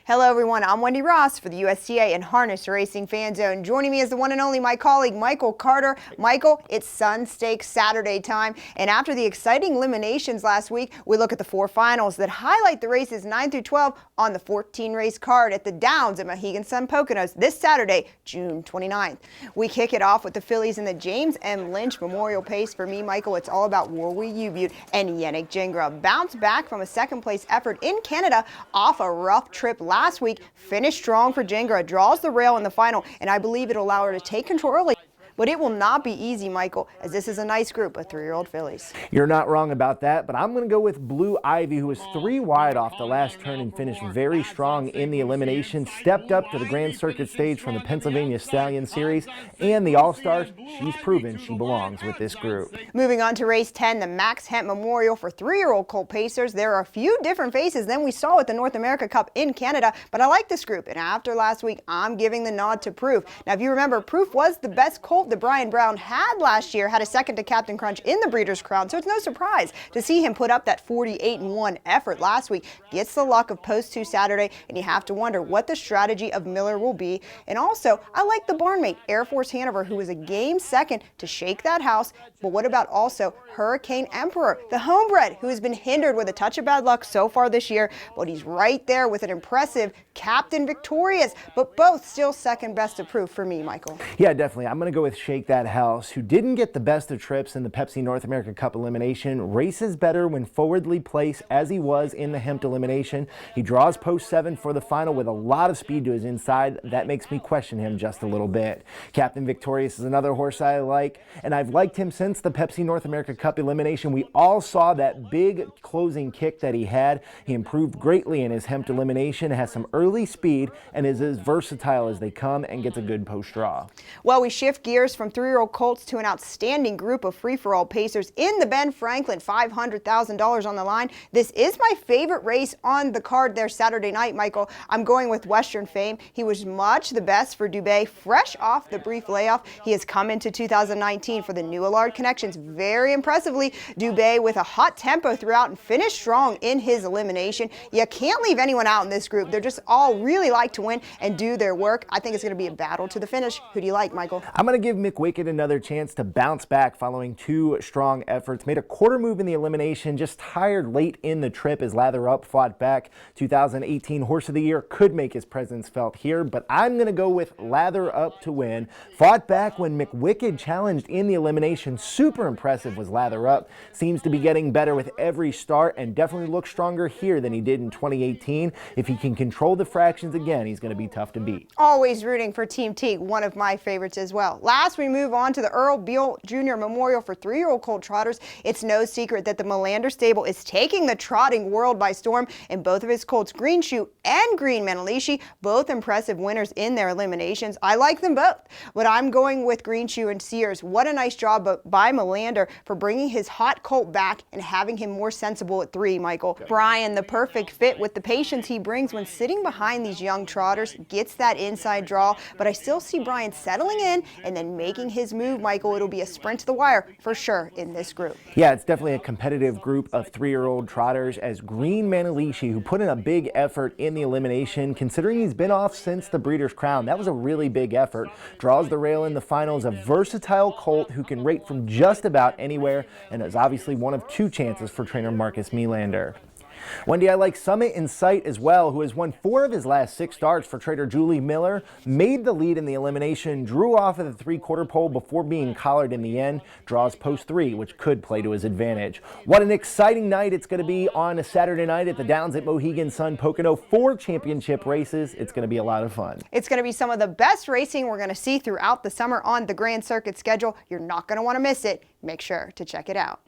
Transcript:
Hello everyone, I'm Wendy Ross for the USTA and Harness Racing Fan Zone. Joining me is the one and only my colleague Michael Carter. Michael, it's Sun Stakes Saturday time, and after the exciting eliminations last week, we look at the four finals that highlight the races 9 through 12 on the 14-race card at the Downs at Mohegan Sun Poconos this Saturday, June 29th. We kick it off with the fillies in the James M. Lynch Memorial Pace. For me, Michael, it's all about Warwi Ubute and Yannick Gingras. Bounced back from a second-place effort in Canada off a rough trip last week, finished strong for Gingras, draws the rail in the final, and I believe it'll allow her to take control early. But it will not be easy, Michael, as this is a nice group of three-year-old fillies. You're not wrong about that, but I'm going to go with Blue Ivy, who was 3 wide off the last turn and finished very strong in the elimination, stepped up to the Grand Circuit stage from the Pennsylvania Stallion Series and the All-Stars. She's proven she belongs with this group. Moving on to race 10, the Max Hempt Memorial for three-year-old colt pacers. There are a few different faces than we saw at the North America Cup in Canada, but I like this group, and after last week, I'm giving the nod to Proof. Now, if you remember, Proof was the best colt that Brian Brown had last year, had a second to Captain Crunch in the Breeders' Crown, so it's no surprise to see him put up that 48-1 effort last week. Gets the luck of Post 2 Saturday, and you have to wonder what the strategy of Miller will be. And also, I like the barnmate, Air Force Hanover, who was a game second to shake that house. But what about also Hurricane Emperor, the homebred, who has been hindered with a touch of bad luck so far this year, but he's right there with an impressive Captain Victorious, but both still second best of Proof for me, Michael. Yeah, definitely. I'm going to go with Shake That House, who didn't get the best of trips in the Pepsi North America Cup elimination. Races better when forwardly placed, as he was in the Hempt elimination. He draws post 7 for the final with a lot of speed to his inside. That makes me question him just a little bit. Captain Victorious is another horse I like, and I've liked him since the Pepsi North America Cup elimination. We all saw that big closing kick that he had. He improved greatly in his Hempt elimination, has some early speed, and is as versatile as they come, and gets a good post draw. Well, we shift gears from three-year-old colts to an outstanding group of free-for-all pacers in the Ben Franklin, $500,000 on the line. This is my favorite race on the card there Saturday night, Michael. I'm going with Western Fame. He was much the best for Dubé, fresh off the brief layoff. He has come into 2019 for the New Allard Connections very impressively. Dubé with a hot tempo throughout and finished strong in his elimination. You can't leave anyone out in this group. They're just all really like to win and do their work. I think it's going to be a battle to the finish. Who do you like, Michael? I'm going to give Mick Wicked another chance to bounce back following 2 strong efforts. Made a quarter move in the elimination, just tired late in the trip as Lather Up fought back. 2018 Horse of the Year could make his presence felt here, but I'm going to go with Lather Up to win. Fought back when Mick Wicked challenged in the elimination. Super impressive was Lather Up. Seems to be getting better with every start and definitely looks stronger here than he did in 2018. If he can control the fractions again, he's going to be tough to beat. Always rooting for Team T, one of my favorites as well. Last, we move on to the Earl Beal Jr. Memorial for three-year-old colt trotters. It's no secret that the Melander stable is taking the trotting world by storm, and both of his colts, Green Shoe and Green Manalishi, both impressive winners in their eliminations. I like them both, but I'm going with Green Shoe and Sears. What a nice job by Melander for bringing his hot colt back and having him more sensible at 3, Michael. Okay. Brian, the perfect fit with the patience he brings when sitting behind these young trotters, gets that inside draw, but I still see Brian settling in and then making his move, Michael. It'll be a sprint to the wire for sure in this group. Yeah, it's definitely a competitive group of three-year-old trotters, as Green Manalishi, who put in a big effort in the elimination, considering he's been off since the Breeders' Crown. That was a really big effort. Draws the rail in the finals, a versatile colt who can rate from just about anywhere, and is obviously one of 2 chances for trainer Marcus Melander. Wendy, I like Summit in Sight as well, who has won 4 of his last 6 starts for trader Julie Miller, made the lead in the elimination, drew off of the 3/4 pole before being collared in the end, draws post 3, which could play to his advantage. What an exciting night it's going to be on a Saturday night at the Downs at Mohegan Sun Pocono. 4 championship races. It's going to be a lot of fun. It's going to be some of the best racing we're going to see throughout the summer on the Grand Circuit schedule. You're not going to want to miss it. Make sure to check it out.